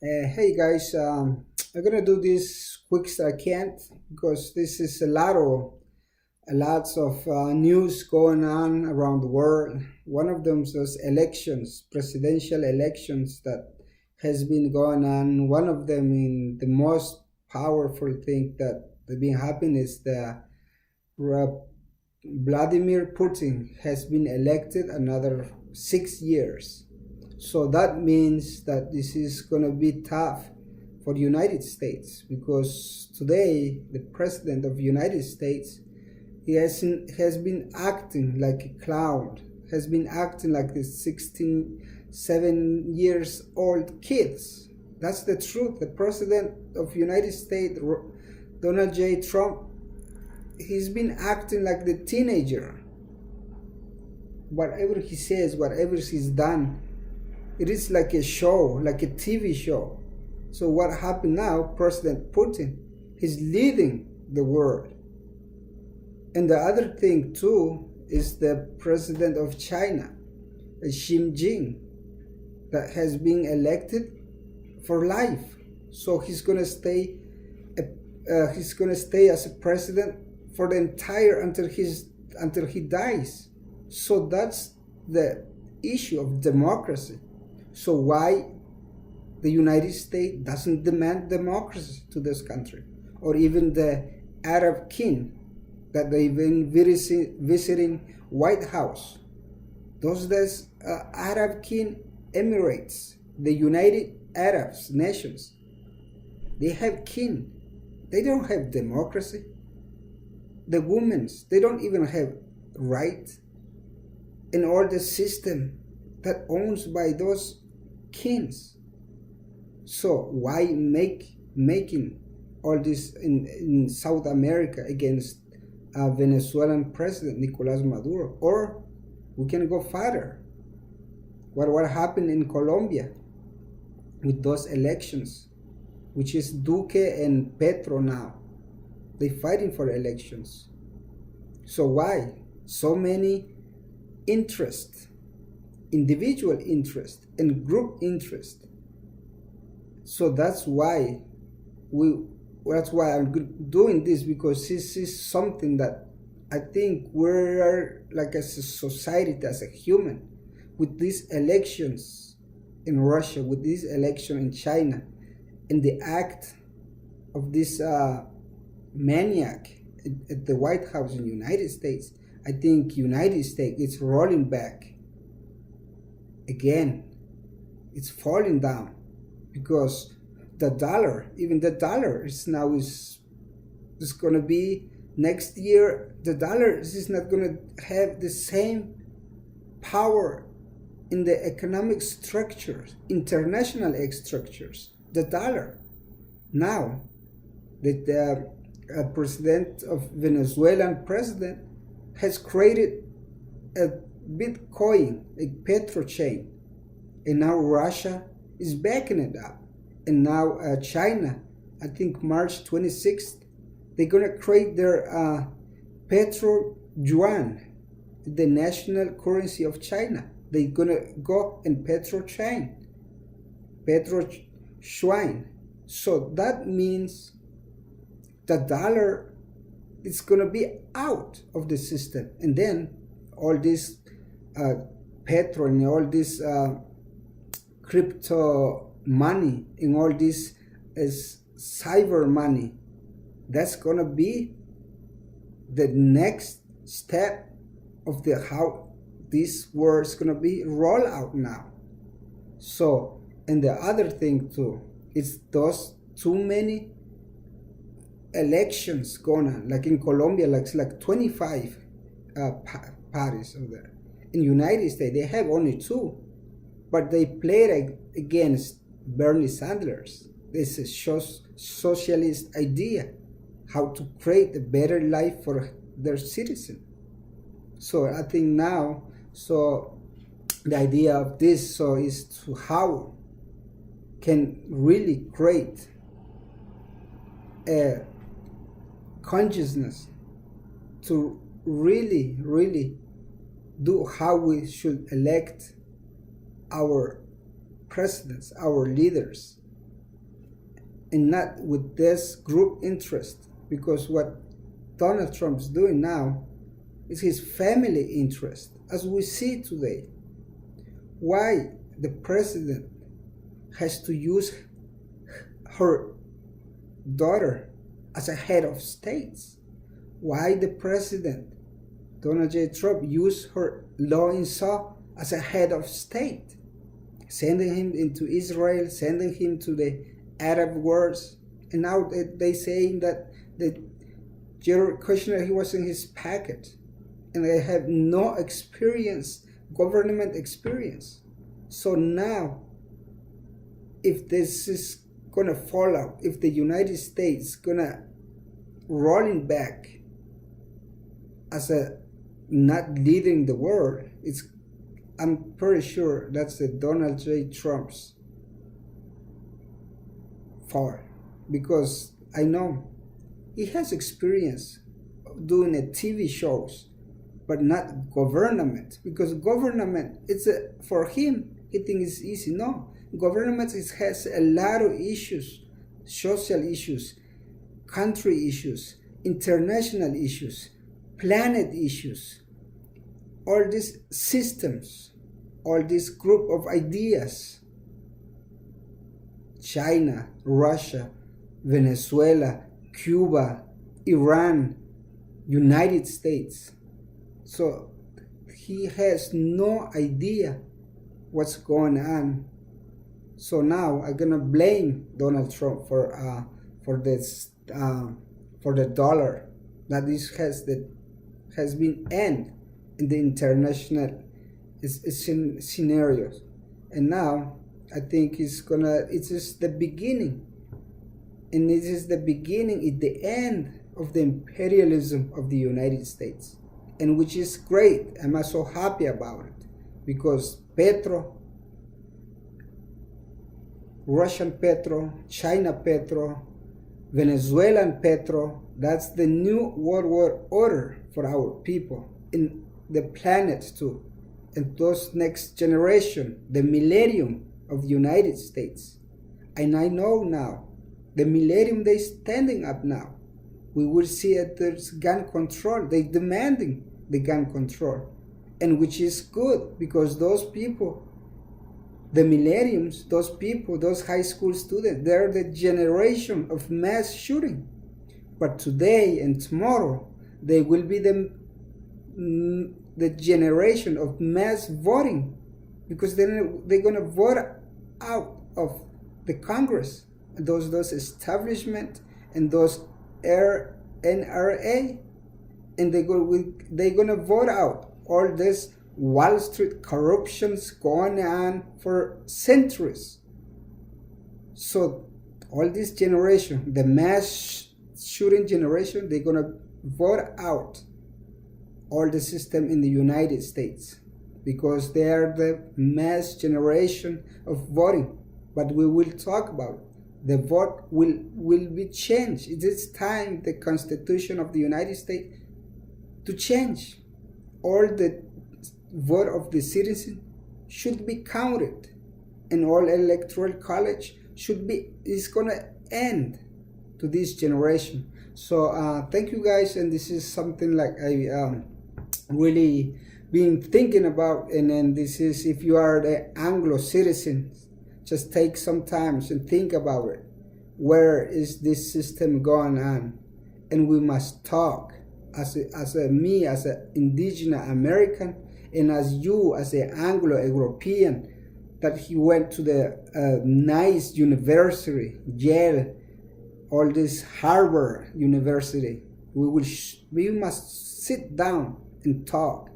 Hey guys, I'm gonna do this quick as I can because this is a lots of news going on around the world. One of them is elections, presidential elections that has been going on. One of them, in the most powerful thing that has been happening is the uh, Vladimir Putin has been elected another 6 years. So that means that this is going to be tough for the United States because today the president of the United States has been acting like a clown, has been acting like the 7 years old kids. That's the truth. The president of the United States, Donald J. Trump, he's been acting like the teenager. Whatever he says, whatever he's done, it is like a show, like a TV show. So what happened now? President Putin, he's leading the world. And the other thing too is the president of China, Xi Jinping, that has been elected for life. So he's gonna stay. He's gonna stay as a president for the entire until he dies. So that's the issue of democracy. So why the United States doesn't demand democracy to this country, or even the Arab king that they've been visiting White House? Those Arab king Emirates, the United Arab nations, they have king. They don't have democracy. The women's, they don't even have right in all the system that owns by those kings. So why making all this in South America against Venezuelan president Nicolas Maduro? Or we can go further. What happened in Colombia with those elections, which is Duque and Petro now? They're fighting for elections. So why so many interests, individual interest and group interest? So that's why I'm doing this, because this is something that I think we're like, as a society, as a human, with these elections in Russia, with this election in China, and the act of this maniac at the White House in the United States. I think United States is rolling back again. It's falling down because the dollar, even the dollar is going to be next year. The dollar is not going to have the same power in the economic structures, international structures. The dollar now that the president of Venezuelan president has created a Bitcoin, a Petro chain, and now Russia is backing it up, and now China, I think March 26th, they're gonna create their Petro Yuan, the national currency of China. They're gonna go in Petro chain, Petro Yuan. So that means the dollar is going to be out of the system, and then all this Petro and all this crypto money and all this is cyber money, that's going to be the next step of how this world is going to be rolled out now. So, and the other thing too is those too many elections going on, like in Colombia, like 25 parties over there. In United States, they have only 2, but they played against Bernie Sanders. This is socialist idea, how to create a better life for their citizens. So I think now, so the idea of this is to how can really create a consciousness to really do how we should elect our presidents, our leaders. and not with this group interest, because what Donald Trump's doing now is his family interest, as we see today. Why the president has to use her daughter as a head of states? Why the president, Donald J. Trump, used her law-in-law as a head of state, sending him into Israel, sending him to the Arab wars, and now they saying that Jared Kushner, he was in his packet, and they have no experience, government experience. So now, if this is gonna fall out, if the United States gonna rolling back as a not leading the world, I'm pretty sure that's the Donald J. Trump's fault, because I know he has experience doing TV shows, but not government, because government, for him, he thinks it's easy. No, government has a lot of issues, social issues, country issues, international issues, planet issues, all these systems, all this group of ideas. China, Russia, Venezuela, Cuba, Iran, United States. So he has no idea what's going on. So now I'm gonna blame Donald Trump for this for the dollar that this has been end in the international scenarios, and now I think it's just the beginning, and it is the beginning, it's the end of the imperialism of the United States, and which is great. I'm so happy about it, because Petro, Russian Petro, China Petro, Venezuelan Petro, that's the new world order for our people in the planet too, and those next generation, the Milleniun of the United States. And I know now, the Millenium, they standing up now. We will see that there's gun control. They demanding the gun control, and which is good, because those people, the millenniums, those people, those high school students, they're the generation of mass shooting. But today and tomorrow, they will be the generation of mass voting, because then they're going to vote out of the Congress, those establishment and those NRA, and they're going to vote out all this Wall Street corruptions going on for centuries. So all this generation, the mass shooting generation, they're going to vote out all the system in the United States, because they are the mass generation of voting. But we will talk about it. The vote will be changed. It is time the Constitution of the United States to change. All the vote of the citizen should be counted, and all electoral college is gonna end to this generation. So thank you guys, and this is something like I really been thinking about. And then this is, if you are the Anglo citizens, just take some time and think about it. Where is this system going on? And we must talk as me as an indigenous American, and as you as an Anglo-European, that he went to the nice university, Yale, all this Harvard University. We must sit down and talk.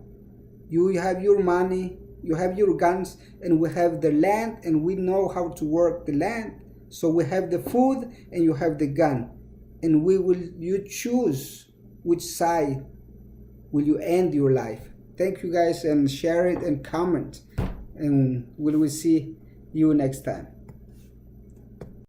You have your money, you have your guns, and we have the land, and we know how to work the land. So we have the food, and you have the gun, and you choose which side will you end your life. Thank you guys, and share it and comment, and we will see you next time.